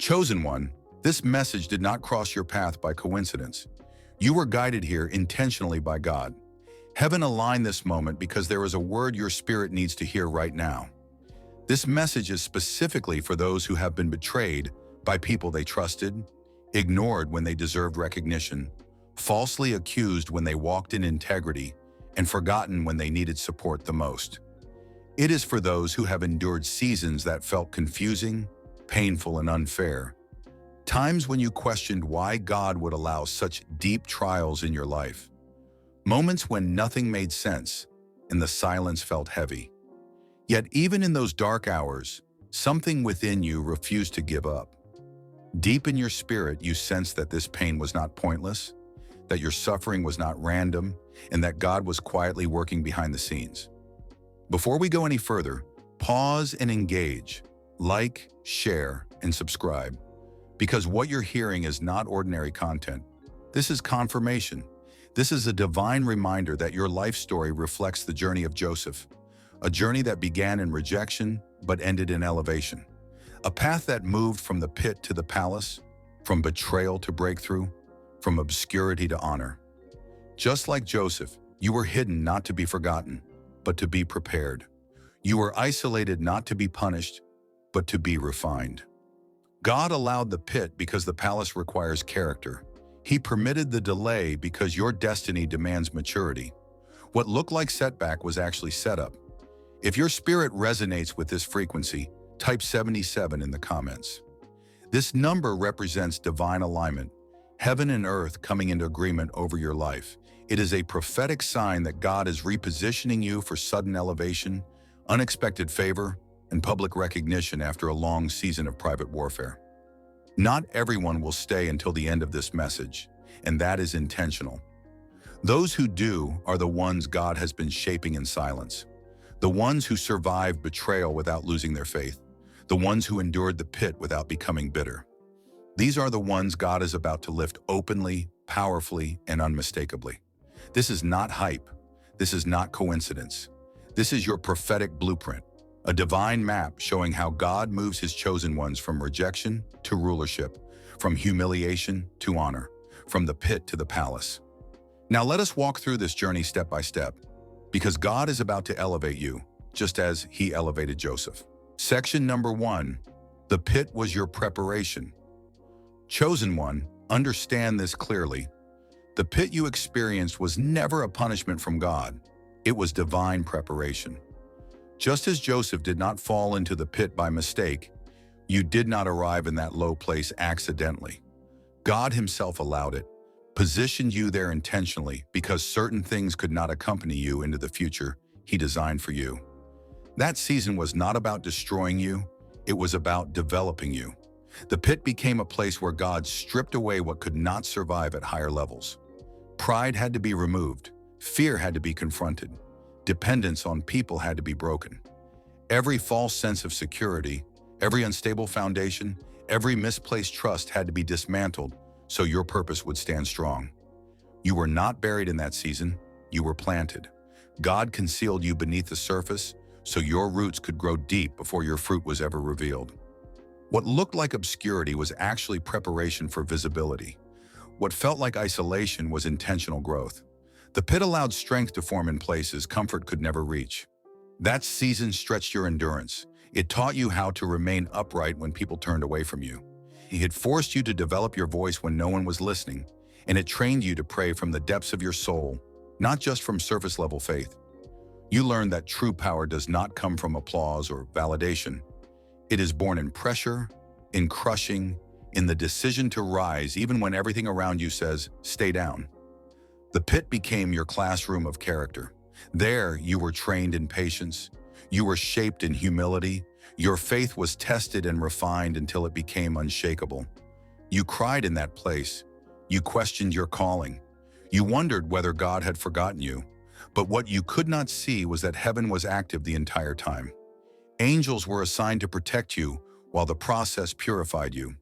Chosen one, this message did not cross your path by coincidence. You were guided here intentionally by God. Heaven aligned this moment because there is a word your spirit needs to hear right now. This message is specifically for those who have been betrayed by people they trusted, ignored when they deserved recognition, falsely accused when they walked in integrity, and forgotten when they needed support the most. It is for those who have endured seasons that felt confusing, painful, and unfair. Times when you questioned why God would allow such deep trials in your life. Moments when nothing made sense and the silence felt heavy. Yet even in those dark hours, something within you refused to give up. Deep in your spirit, you sensed that this pain was not pointless, that your suffering was not random, and that God was quietly working behind the scenes. Before we go any further, pause and engage. Like, share, and subscribe. Because what you're hearing is not ordinary content. This is confirmation. This is a divine reminder that your life story reflects the journey of Joseph, a journey that began in rejection but ended in elevation, a path that moved from the pit to the palace, from betrayal to breakthrough, from obscurity to honor. Just like Joseph, you were hidden not to be forgotten, but to be prepared. You were isolated not to be punished, but to be refined. God allowed the pit because the palace requires character. He permitted the delay because your destiny demands maturity. What looked like setback was actually setup. If your spirit resonates with this frequency, type 77 in the comments. This number represents divine alignment, heaven and earth coming into agreement over your life. It is a prophetic sign that God is repositioning you for sudden elevation, unexpected favor, and public recognition after a long season of private warfare. Not everyone will stay until the end of this message, and that is intentional. Those who do are the ones God has been shaping in silence. The ones who survived betrayal without losing their faith. The ones who endured the pit without becoming bitter. These are the ones God is about to lift openly, powerfully, and unmistakably. This is not hype. This is not coincidence. This is your prophetic blueprint, a divine map showing how God moves his chosen ones from rejection to rulership, from humiliation to honor, from the pit to the palace. Now let us walk through this journey step by step, because God is about to elevate you, just as he elevated Joseph. Section number 1, the pit was your preparation. Chosen one, understand this clearly. The pit you experienced was never a punishment from God. It was divine preparation. Just as Joseph did not fall into the pit by mistake, you did not arrive in that low place accidentally. God himself allowed it, positioned you there intentionally because certain things could not accompany you into the future he designed for you. That season was not about destroying you, it was about developing you. The pit became a place where God stripped away what could not survive at higher levels. Pride had to be removed, fear had to be confronted, dependence on people had to be broken. Every false sense of security, every unstable foundation, every misplaced trust had to be dismantled so your purpose would stand strong. You were not buried in that season, you were planted. God concealed you beneath the surface so your roots could grow deep before your fruit was ever revealed. What looked like obscurity was actually preparation for visibility. What felt like isolation was intentional growth. The pit allowed strength to form in places comfort could never reach. That season stretched your endurance. It taught you how to remain upright when people turned away from you. It forced you to develop your voice when no one was listening, and it trained you to pray from the depths of your soul, not just from surface-level faith. You learned that true power does not come from applause or validation. It is born in pressure, in crushing, in the decision to rise even when everything around you says, stay down. The pit became your classroom of character. There, you were trained in patience. You were shaped in humility. Your faith was tested and refined until it became unshakable. You cried in that place. You questioned your calling. You wondered whether God had forgotten you. But what you could not see was that heaven was active the entire time. Angels were assigned to protect you while the process purified you.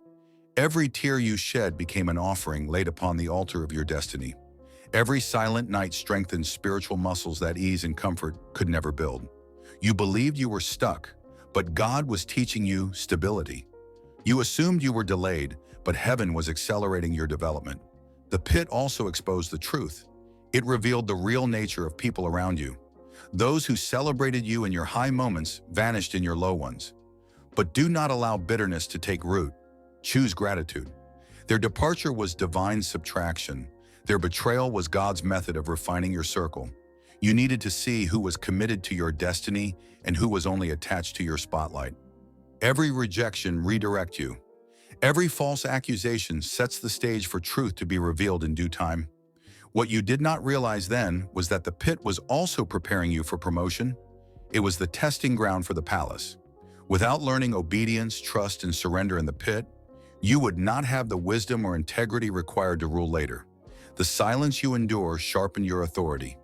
Every tear you shed became an offering laid upon the altar of your destiny. Every silent night strengthened spiritual muscles that ease and comfort could never build. You believed you were stuck, but God was teaching you stability. You assumed you were delayed, but heaven was accelerating your development. The pit also exposed the truth. It revealed the real nature of people around you. Those who celebrated you in your high moments vanished in your low ones. But do not allow bitterness to take root. Choose gratitude. Their departure was divine subtraction. Their betrayal was God's method of refining your circle. You needed to see who was committed to your destiny and who was only attached to your spotlight. Every rejection redirects you. Every false accusation sets the stage for truth to be revealed in due time. What you did not realize then was that the pit was also preparing you for promotion. It was the testing ground for the palace. Without learning obedience, trust, and surrender in the pit, you would not have the wisdom or integrity required to rule later. The silence you endure sharpened your authority.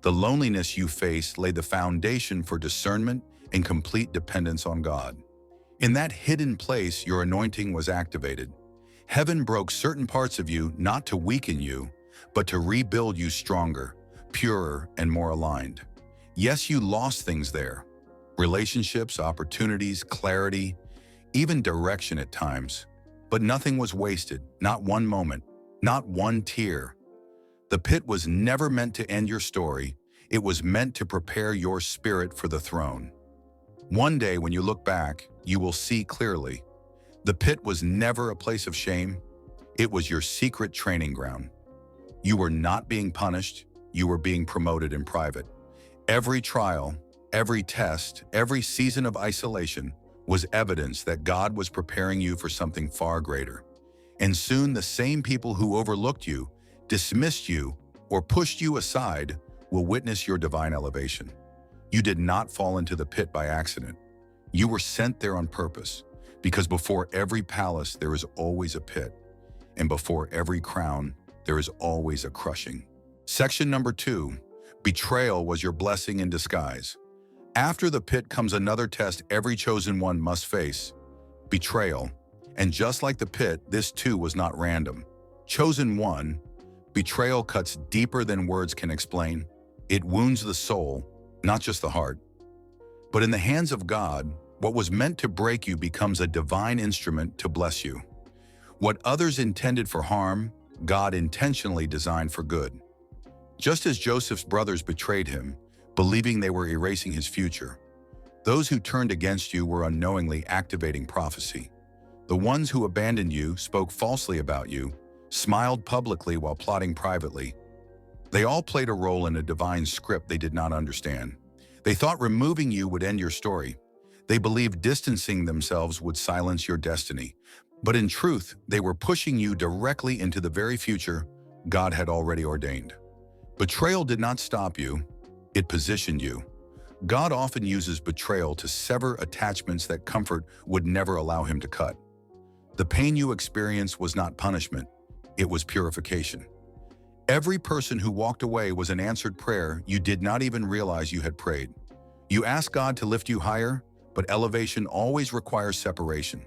The loneliness you faced laid the foundation for discernment and complete dependence on God. In that hidden place, your anointing was activated. Heaven broke certain parts of you not to weaken you, but to rebuild you stronger, purer, and more aligned. Yes, you lost things there. Relationships, opportunities, clarity, even direction at times. But nothing was wasted, not one moment, not one tear. The pit was never meant to end your story. It was meant to prepare your spirit for the throne. One day when you look back, you will see clearly. The pit was never a place of shame. It was your secret training ground. You were not being punished. You were being promoted in private. Every trial, every test, every season of isolation was evidence that God was preparing you for something far greater. And soon the same people who overlooked you, dismissed you, or pushed you aside will witness your divine elevation. You did not fall into the pit by accident. You were sent there on purpose, because before every palace there is always a pit, and before every crown there is always a crushing. Section number 2, betrayal was your blessing in disguise. After the pit comes another test every chosen one must face, betrayal. And just like the pit, this too was not random. Chosen one, betrayal cuts deeper than words can explain. It wounds the soul, not just the heart. But in the hands of God, what was meant to break you becomes a divine instrument to bless you. What others intended for harm, God intentionally designed for good. Just as Joseph's brothers betrayed him, believing they were erasing his future, those who turned against you were unknowingly activating prophecy. The ones who abandoned you, spoke falsely about you, smiled publicly while plotting privately. They all played a role in a divine script they did not understand. They thought removing you would end your story. They believed distancing themselves would silence your destiny. But in truth, they were pushing you directly into the very future God had already ordained. Betrayal did not stop you, it positioned you. God often uses betrayal to sever attachments that comfort would never allow him to cut. The pain you experienced was not punishment, it was purification. Every person who walked away was an answered prayer you did not even realize you had prayed. You asked God to lift you higher, but elevation always requires separation.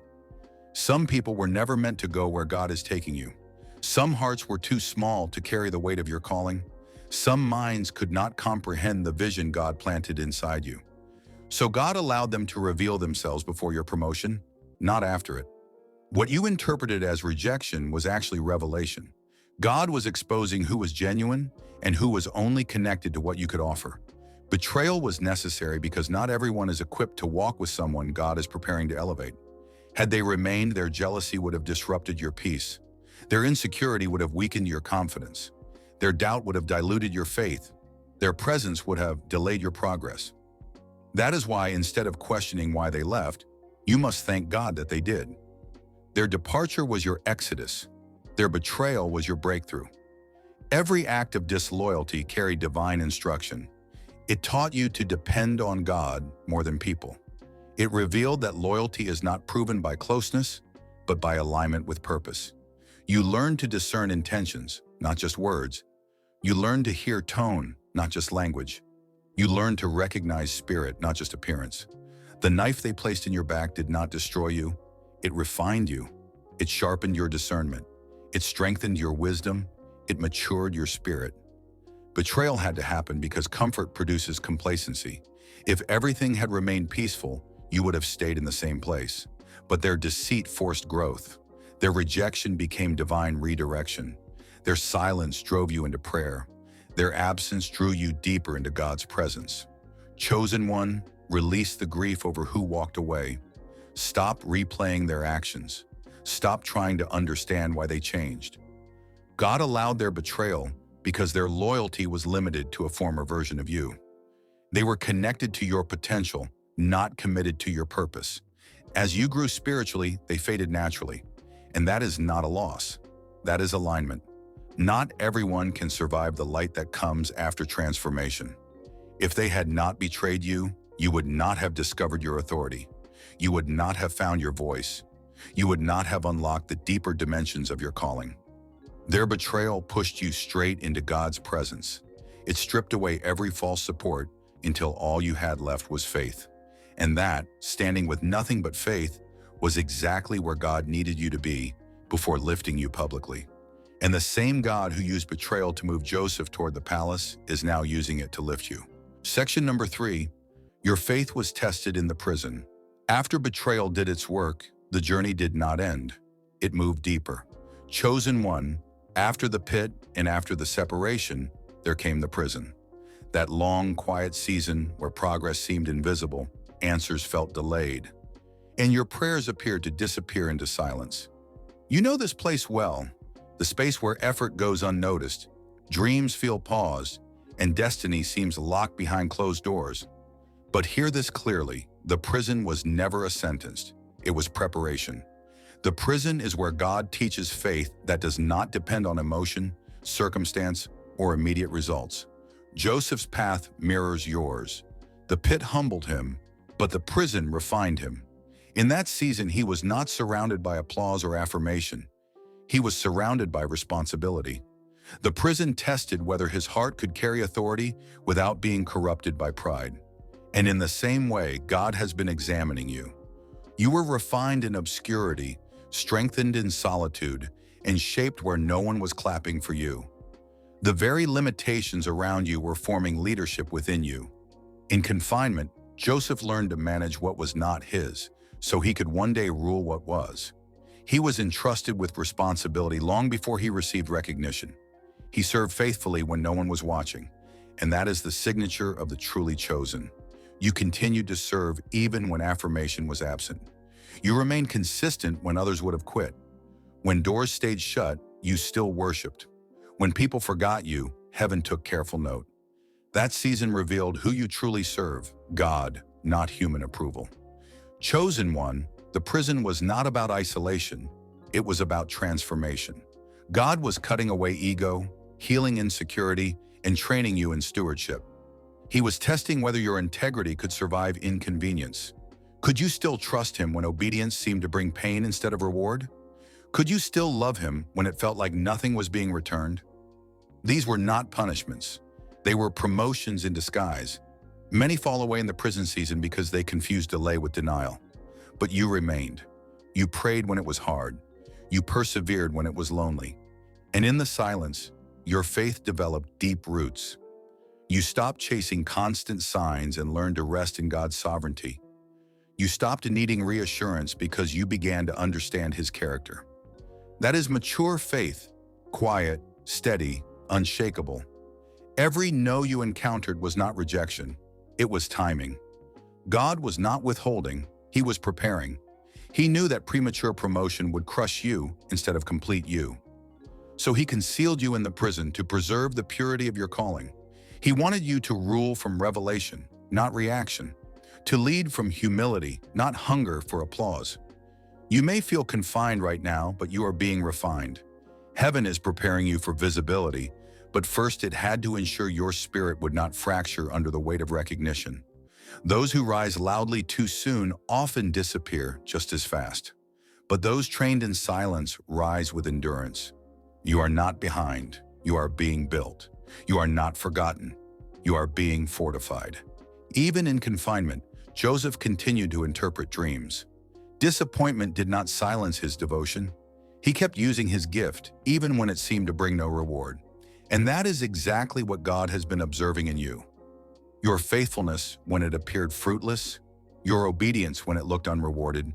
Some people were never meant to go where God is taking you. Some hearts were too small to carry the weight of your calling. Some minds could not comprehend the vision God planted inside you. So God allowed them to reveal themselves before your promotion, not after it. What you interpreted as rejection was actually revelation. God was exposing who was genuine and who was only connected to what you could offer. Betrayal was necessary because not everyone is equipped to walk with someone God is preparing to elevate. Had they remained, their jealousy would have disrupted your peace. Their insecurity would have weakened your confidence. Their doubt would have diluted your faith. Their presence would have delayed your progress. That is why, instead of questioning why they left, you must thank God that they did. Their departure was your exodus. Their betrayal was your breakthrough. Every act of disloyalty carried divine instruction. It taught you to depend on God more than people. It revealed that loyalty is not proven by closeness, but by alignment with purpose. You learned to discern intentions, not just words. You learned to hear tone, not just language. You learned to recognize spirit, not just appearance. The knife they placed in your back did not destroy you. It refined you. It sharpened your discernment. It strengthened your wisdom. It matured your spirit. Betrayal had to happen because comfort produces complacency. If everything had remained peaceful, you would have stayed in the same place. But their deceit forced growth. Their rejection became divine redirection. Their silence drove you into prayer. Their absence drew you deeper into God's presence. Chosen one, release the grief over who walked away. Stop replaying their actions. Stop trying to understand why they changed. God allowed their betrayal because their loyalty was limited to a former version of you. They were connected to your potential, not committed to your purpose. As you grew spiritually, they faded naturally. And that is not a loss. That is alignment. Not everyone can survive the light that comes after transformation. If they had not betrayed you, you would not have discovered your authority. You would not have found your voice. You would not have unlocked the deeper dimensions of your calling. Their betrayal pushed you straight into God's presence. It stripped away every false support until all you had left was faith. And that, standing with nothing but faith, was exactly where God needed you to be before lifting you publicly. And the same God who used betrayal to move Joseph toward the palace is now using it to lift you. Section number 3, your faith was tested in the prison. After betrayal did its work, the journey did not end. It moved deeper. Chosen one, after the pit and after the separation, there came the prison. That long, quiet season where progress seemed invisible, answers felt delayed, and your prayers appeared to disappear into silence. You know this place well, the space where effort goes unnoticed, dreams feel paused, and destiny seems locked behind closed doors. But hear this clearly, the prison was never a sentence, it was preparation. The prison is where God teaches faith that does not depend on emotion, circumstance, or immediate results. Joseph's path mirrors yours. The pit humbled him, but the prison refined him. In that season, he was not surrounded by applause or affirmation. He was surrounded by responsibility. The prison tested whether his heart could carry authority without being corrupted by pride. And in the same way, God has been examining you. You were refined in obscurity, strengthened in solitude, and shaped where no one was clapping for you. The very limitations around you were forming leadership within you. In confinement, Joseph learned to manage what was not his, so he could one day rule what was. He was entrusted with responsibility long before he received recognition. He served faithfully when no one was watching, and that is the signature of the truly chosen. You continued to serve even when affirmation was absent. You remained consistent when others would have quit. When doors stayed shut, you still worshiped. When people forgot you, heaven took careful note. That season revealed who you truly serve, God, not human approval. Chosen one, the prison was not about isolation, it was about transformation. God was cutting away ego, healing insecurity, and training you in stewardship. He was testing whether your integrity could survive inconvenience. Could you still trust him when obedience seemed to bring pain instead of reward? Could you still love him when it felt like nothing was being returned? These were not punishments. They were promotions in disguise. Many fall away in the prison season because they confuse delay with denial. But you remained. You prayed when it was hard. You persevered when it was lonely. And in the silence, your faith developed deep roots. You stopped chasing constant signs and learned to rest in God's sovereignty. You stopped needing reassurance because you began to understand his character. That is mature faith, quiet, steady, unshakable. Every no you encountered was not rejection, it was timing. God was not withholding, he was preparing. He knew that premature promotion would crush you instead of complete you. So he concealed you in the prison to preserve the purity of your calling. He wanted you to rule from revelation, not reaction, to lead from humility, not hunger for applause. You may feel confined right now, but you are being refined. Heaven is preparing you for visibility, but first it had to ensure your spirit would not fracture under the weight of recognition. Those who rise loudly too soon often disappear just as fast. But those trained in silence rise with endurance. You are not behind. You are being built. You are not forgotten. You are being fortified. Even in confinement, Joseph continued to interpret dreams. Disappointment did not silence his devotion. He kept using his gift, even when it seemed to bring no reward. And that is exactly what God has been observing in you. Your faithfulness when it appeared fruitless, your obedience when it looked unrewarded,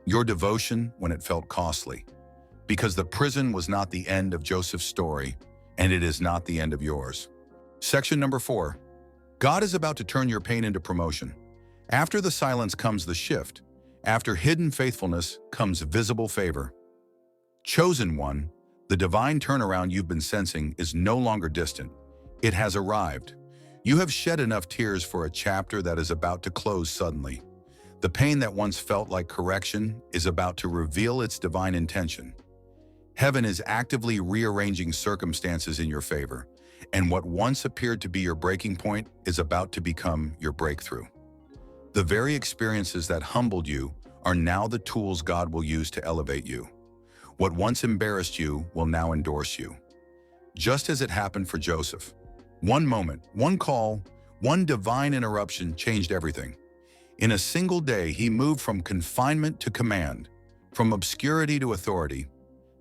your devotion when it felt costly. Because the prison was not the end of Joseph's story, and it is not the end of yours. Section number 4. God is about to turn your pain into promotion. After the silence comes the shift. After hidden faithfulness comes visible favor. Chosen one, the divine turnaround you've been sensing is no longer distant. It has arrived. You have shed enough tears for a chapter that is about to close suddenly. The pain that once felt like correction is about to reveal its divine intention. Heaven is actively rearranging circumstances in your favor, and what once appeared to be your breaking point is about to become your breakthrough. The very experiences that humbled you are now the tools God will use to elevate you. What once embarrassed you will now endorse you. Just as it happened for Joseph. One moment, one call, one divine interruption changed everything. In a single day, he moved from confinement to command, from obscurity to authority.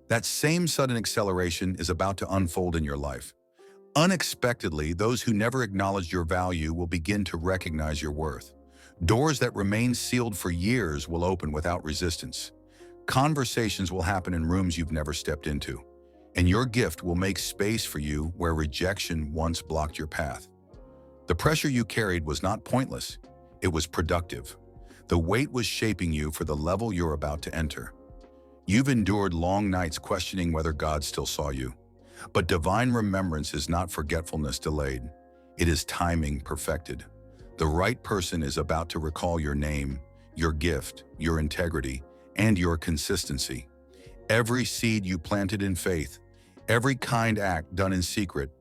That same sudden acceleration is about to unfold in your life. Unexpectedly, those who never acknowledged your value will begin to recognize your worth. Doors that remained sealed for years will open without resistance. Conversations will happen in rooms you've never stepped into. And your gift will make space for you where rejection once blocked your path. The pressure you carried was not pointless. It was productive. The weight was shaping you for the level you're about to enter. You've endured long nights questioning whether God still saw you. But divine remembrance is not forgetfulness delayed. It is timing perfected. The right person is about to recall your name, your gift, your integrity, and your consistency. Every seed you planted in faith, every kind act done in secret,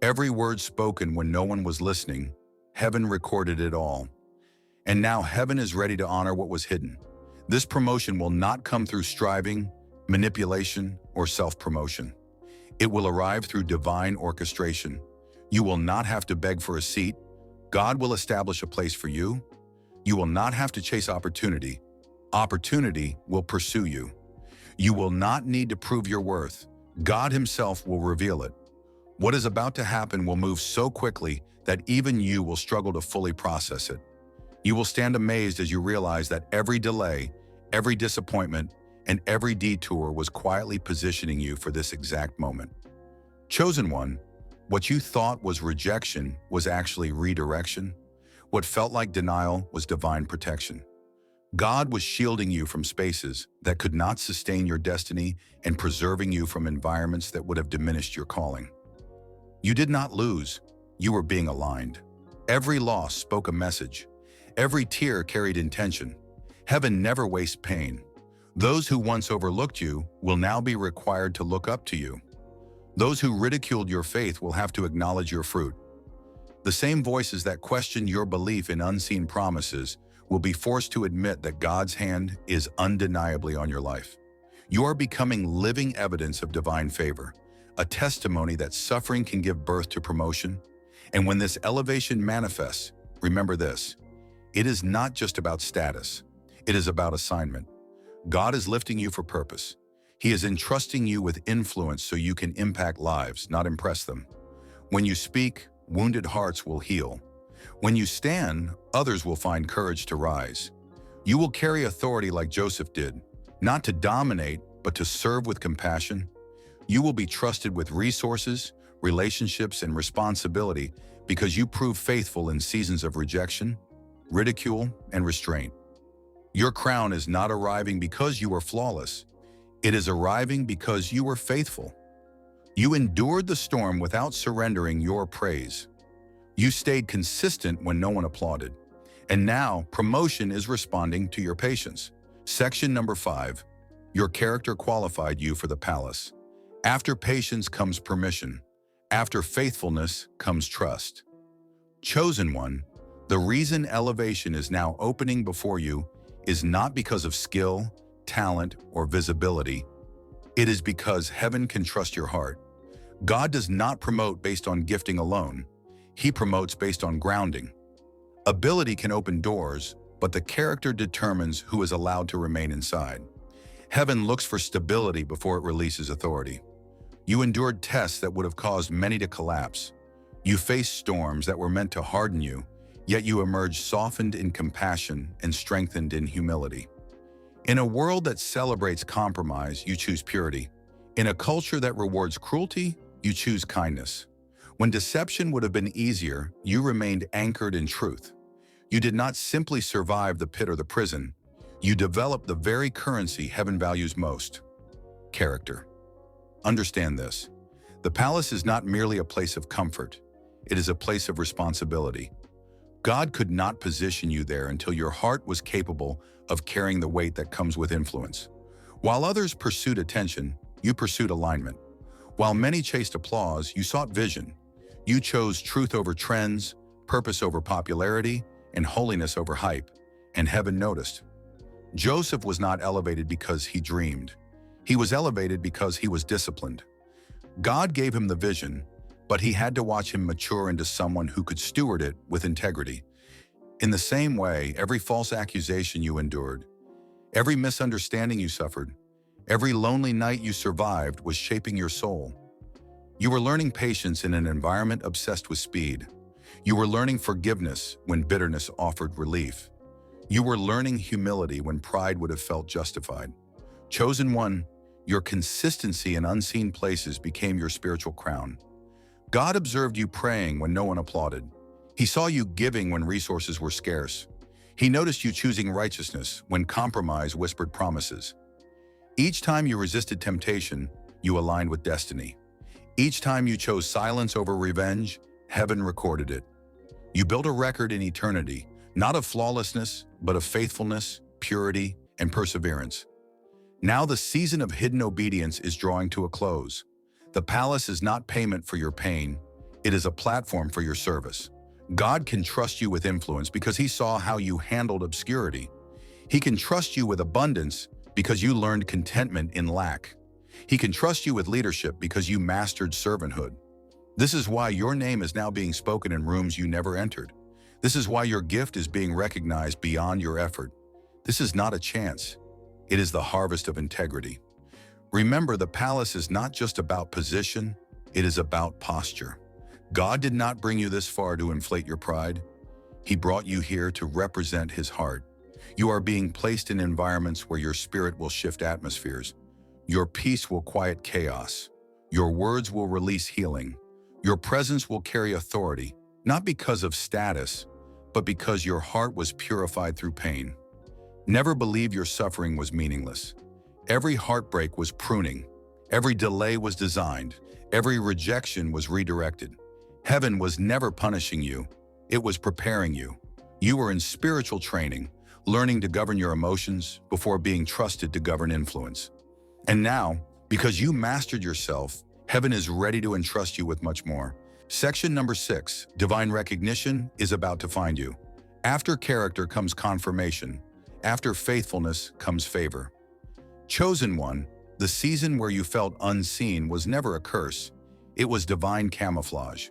every word spoken when no one was listening, heaven recorded it all. And now heaven is ready to honor what was hidden. This promotion will not come through striving, manipulation, or self-promotion. It will arrive through divine orchestration. You will not have to beg for a seat. God will establish a place for you. You will not have to chase opportunity. Opportunity will pursue you. You will not need to prove your worth. God Himself will reveal it. What is about to happen will move so quickly that even you will struggle to fully process it. You will stand amazed as you realize that every delay, every disappointment, and every detour was quietly positioning you for this exact moment. Chosen one, what you thought was rejection was actually redirection. What felt like denial was divine protection. God was shielding you from spaces that could not sustain your destiny and preserving you from environments that would have diminished your calling. You did not lose, you were being aligned. Every loss spoke a message. Every tear carried intention. Heaven never wastes pain. Those who once overlooked you will now be required to look up to you. Those who ridiculed your faith will have to acknowledge your fruit. The same voices that questioned your belief in unseen promises will be forced to admit that God's hand is undeniably on your life. You are becoming living evidence of divine favor, a testimony that suffering can give birth to promotion. And when this elevation manifests, remember this: it is not just about status. It is about assignment. God is lifting you for purpose. He is entrusting you with influence so you can impact lives, not impress them. When you speak, wounded hearts will heal. When you stand, others will find courage to rise. You will carry authority like Joseph did, not to dominate, but to serve with compassion. You will be trusted with resources, relationships, and responsibility because you prove faithful in seasons of rejection, ridicule, and restraint. Your crown is not arriving because you were flawless. It is arriving because you were faithful. You endured the storm without surrendering your praise. You stayed consistent when no one applauded. And now, promotion is responding to your patience. Section number 5. Your character qualified you for the palace. After patience comes permission. After faithfulness comes trust. Chosen one, the reason elevation is now opening before you is not because of skill, talent, or visibility. It is because heaven can trust your heart. God does not promote based on gifting alone. He promotes based on grounding. Ability can open doors, but the character determines who is allowed to remain inside. Heaven looks for stability before it releases authority. You endured tests that would have caused many to collapse. You faced storms that were meant to harden you, yet you emerged softened in compassion and strengthened in humility. In a world that celebrates compromise, you choose purity. In a culture that rewards cruelty, you choose kindness. When deception would have been easier, you remained anchored in truth. You did not simply survive the pit or the prison. You developed the very currency heaven values most: character. Understand this. The palace is not merely a place of comfort. It is a place of responsibility. God could not position you there until your heart was capable of carrying the weight that comes with influence. While others pursued attention, you pursued alignment. While many chased applause, you sought vision. You chose truth over trends, purpose over popularity, and holiness over hype, and heaven noticed. Joseph was not elevated because he dreamed. He was elevated because he was disciplined. God gave him the vision, but he had to watch him mature into someone who could steward it with integrity. In the same way, every false accusation you endured, every misunderstanding you suffered, every lonely night you survived was shaping your soul. You were learning patience in an environment obsessed with speed. You were learning forgiveness when bitterness offered relief. You were learning humility when pride would have felt justified. Chosen one, your consistency in unseen places became your spiritual crown. God observed you praying when no one applauded. He saw you giving when resources were scarce. He noticed you choosing righteousness when compromise whispered promises. Each time you resisted temptation, you aligned with destiny. Each time you chose silence over revenge, heaven recorded it. You built a record in eternity, not of flawlessness, but of faithfulness, purity, and perseverance. Now the season of hidden obedience is drawing to a close. The palace is not payment for your pain. It is a platform for your service. God can trust you with influence because he saw how you handled obscurity. He can trust you with abundance because you learned contentment in lack. He can trust you with leadership because you mastered servanthood. This is why your name is now being spoken in rooms you never entered. This is why your gift is being recognized beyond your effort. This is not a chance. It is the harvest of integrity. Remember, the palace is not just about position, it is about posture. God did not bring you this far to inflate your pride. He brought you here to represent his heart. You are being placed in environments where your spirit will shift atmospheres. Your peace will quiet chaos. Your words will release healing. Your presence will carry authority, not because of status, but because your heart was purified through pain. Never believe your suffering was meaningless. Every heartbreak was pruning. Every delay was designed. Every rejection was redirected. Heaven was never punishing you. It was preparing you. You were in spiritual training, learning to govern your emotions before being trusted to govern influence. And now, because you mastered yourself, heaven is ready to entrust you with much more. Section number 6, divine recognition, is about to find you. After character comes confirmation. After faithfulness comes favor. Chosen one, the season where you felt unseen was never a curse. It was divine camouflage.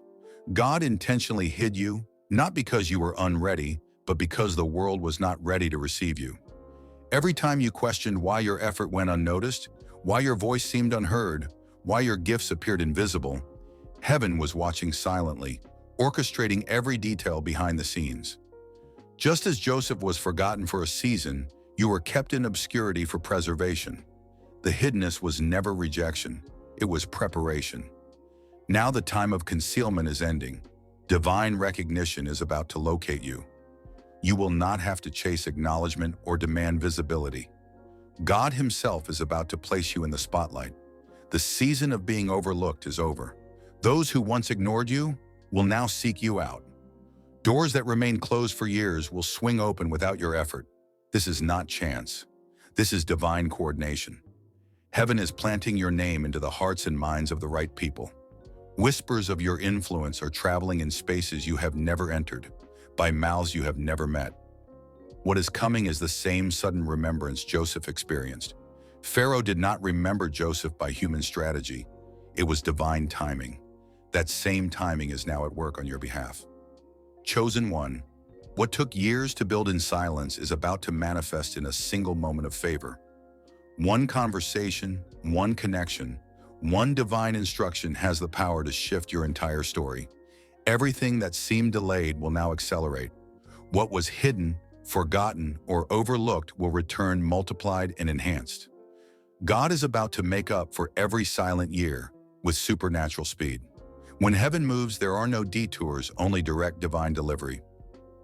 God intentionally hid you, not because you were unready, but because the world was not ready to receive you. Every time you questioned why your effort went unnoticed, why your voice seemed unheard, why your gifts appeared invisible, heaven was watching silently, orchestrating every detail behind the scenes. Just as Joseph was forgotten for a season, you were kept in obscurity for preservation. The hiddenness was never rejection, it was preparation. Now the time of concealment is ending. Divine recognition is about to locate you. You will not have to chase acknowledgement or demand visibility. God himself is about to place you in the spotlight. The season of being overlooked is over. Those who once ignored you will now seek you out. Doors that remained closed for years will swing open without your effort. This is not chance. This is divine coordination. Heaven is planting your name into the hearts and minds of the right people. Whispers of your influence are traveling in spaces you have never entered, by mouths you have never met. What is coming is the same sudden remembrance Joseph experienced. Pharaoh did not remember Joseph by human strategy. It was divine timing. That same timing is now at work on your behalf. Chosen one, what took years to build in silence is about to manifest in a single moment of favor. One conversation, one connection, one divine instruction has the power to shift your entire story. Everything that seemed delayed will now accelerate. What was hidden forgotten, or overlooked will return multiplied and enhanced. God is about to make up for every silent year with supernatural speed. When heaven moves, there are no detours, only direct divine delivery.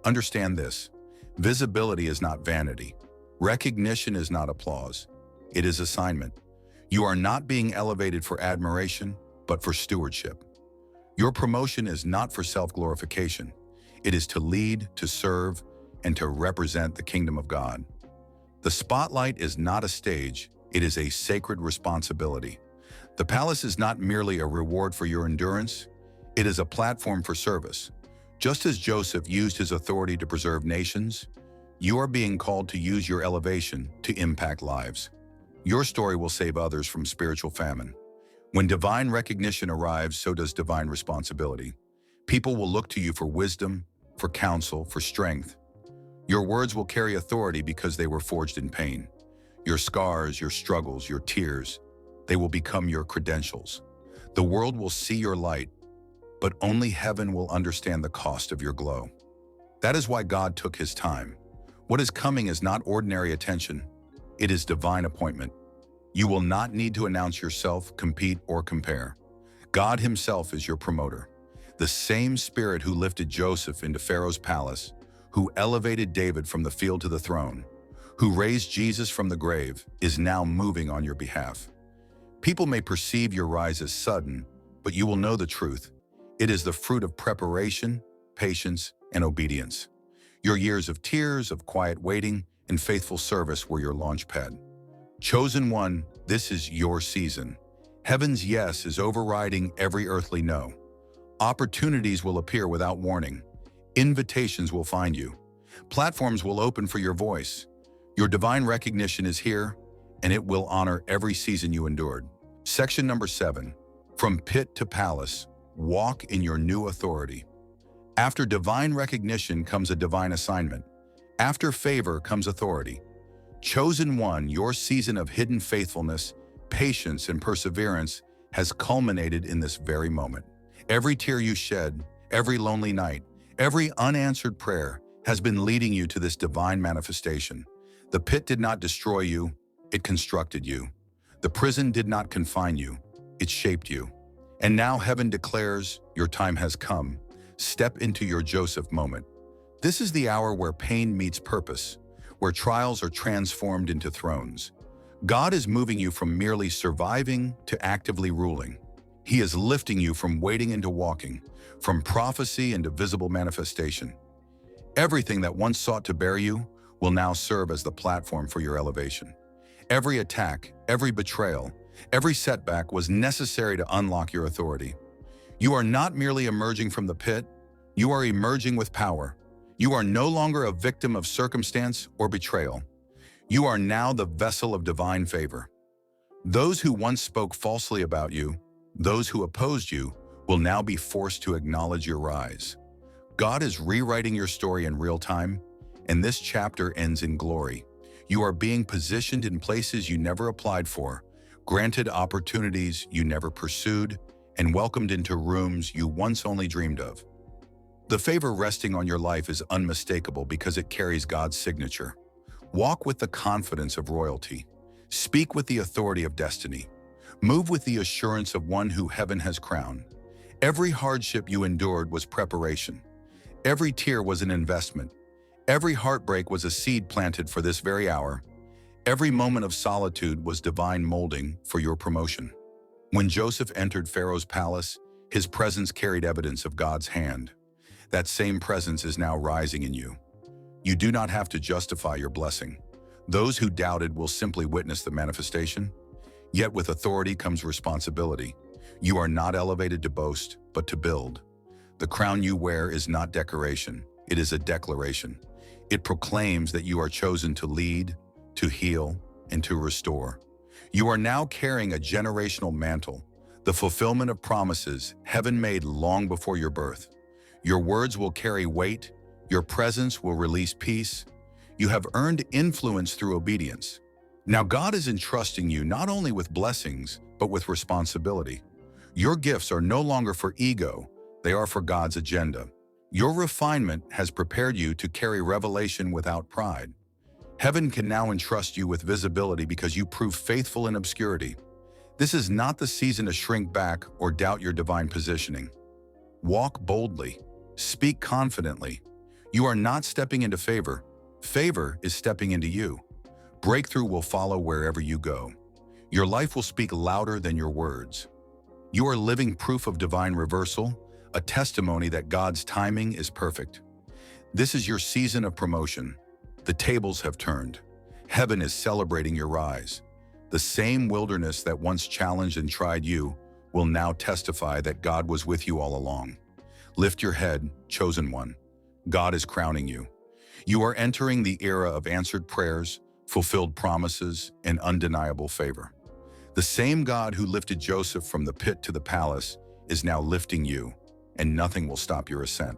Understand this: visibility is not vanity. Recognition is not applause. It is assignment. You are not being elevated for admiration, but for stewardship. Your promotion is not for self-glorification. It is to lead, to serve, and to represent the kingdom of God. The spotlight is not a stage, it is a sacred responsibility. The palace is not merely a reward for your endurance, it is a platform for service. Just as Joseph used his authority to preserve nations, you are being called to use your elevation to impact lives. Your story will save others from spiritual famine. When divine recognition arrives, so does divine responsibility. People will look to you for wisdom, for counsel, for strength. Your words will carry authority because they were forged in pain. Your scars, your struggles, your tears, they will become your credentials. The world will see your light, but only heaven will understand the cost of your glow. That is why God took his time. What is coming is not ordinary attention, it is divine appointment. You will not need to announce yourself, compete, or compare. God himself is your promoter. The same Spirit who lifted Joseph into Pharaoh's palace, who elevated David from the field to the throne, who raised Jesus from the grave, is now moving on your behalf. People may perceive your rise as sudden, but you will know the truth. It is the fruit of preparation, patience, and obedience. Your years of tears, of quiet waiting, and faithful service were your launch pad. Chosen one, this is your season. Heaven's yes is overriding every earthly no. Opportunities will appear without warning. Invitations will find you. Platforms will open for your voice. Your divine recognition is here, and it will honor every season you endured. Section number 7. From pit to palace, walk in your new authority. After divine recognition comes a divine assignment. After favor comes authority. Chosen one, your season of hidden faithfulness, patience, and perseverance has culminated in this very moment. Every tear you shed, every lonely night, every unanswered prayer has been leading you to this divine manifestation. The pit did not destroy you, it constructed you. The prison did not confine you, it shaped you. And now heaven declares, your time has come. Step into your Joseph moment. This is the hour where pain meets purpose, where trials are transformed into thrones. God is moving you from merely surviving to actively ruling. He is lifting you from waiting into walking, from prophecy into visible manifestation. Everything that once sought to bury you will now serve as the platform for your elevation. Every attack, every betrayal, every setback was necessary to unlock your authority. You are not merely emerging from the pit, you are emerging with power. You are no longer a victim of circumstance or betrayal. You are now the vessel of divine favor. Those who once spoke falsely about you, those who opposed you, will now be forced to acknowledge your rise. God is rewriting your story in real time, and this chapter ends in glory. You are being positioned in places you never applied for, granted opportunities you never pursued, and welcomed into rooms you once only dreamed of. The favor resting on your life is unmistakable because it carries God's signature. Walk with the confidence of royalty. Speak with the authority of destiny. Move with the assurance of one who heaven has crowned. Every hardship you endured was preparation. Every tear was an investment. Every heartbreak was a seed planted for this very hour. Every moment of solitude was divine molding for your promotion. When Joseph entered Pharaoh's palace, his presence carried evidence of God's hand. That same presence is now rising in you. You do not have to justify your blessing. Those who doubted will simply witness the manifestation. Yet with authority comes responsibility. You are not elevated to boast, but to build. The crown you wear is not decoration, it is a declaration. It proclaims that you are chosen to lead, to heal, and to restore. You are now carrying a generational mantle, the fulfillment of promises heaven made long before your birth. Your words will carry weight, your presence will release peace. You have earned influence through obedience. Now God is entrusting you not only with blessings, but with responsibility. Your gifts are no longer for ego, they are for God's agenda. Your refinement has prepared you to carry revelation without pride. Heaven can now entrust you with visibility because you prove faithful in obscurity. This is not the season to shrink back or doubt your divine positioning. Walk boldly. Speak confidently. You are not stepping into favor. Favor is stepping into you. Breakthrough will follow wherever you go. Your life will speak louder than your words. You are living proof of divine reversal, a testimony that God's timing is perfect. This is your season of promotion. The tables have turned. Heaven is celebrating your rise. The same wilderness that once challenged and tried you will now testify that God was with you all along. Lift your head, chosen one. God is crowning you. You are entering the era of answered prayers, fulfilled promises, and undeniable favor. The same God who lifted Joseph from the pit to the palace is now lifting you, and nothing will stop your ascent.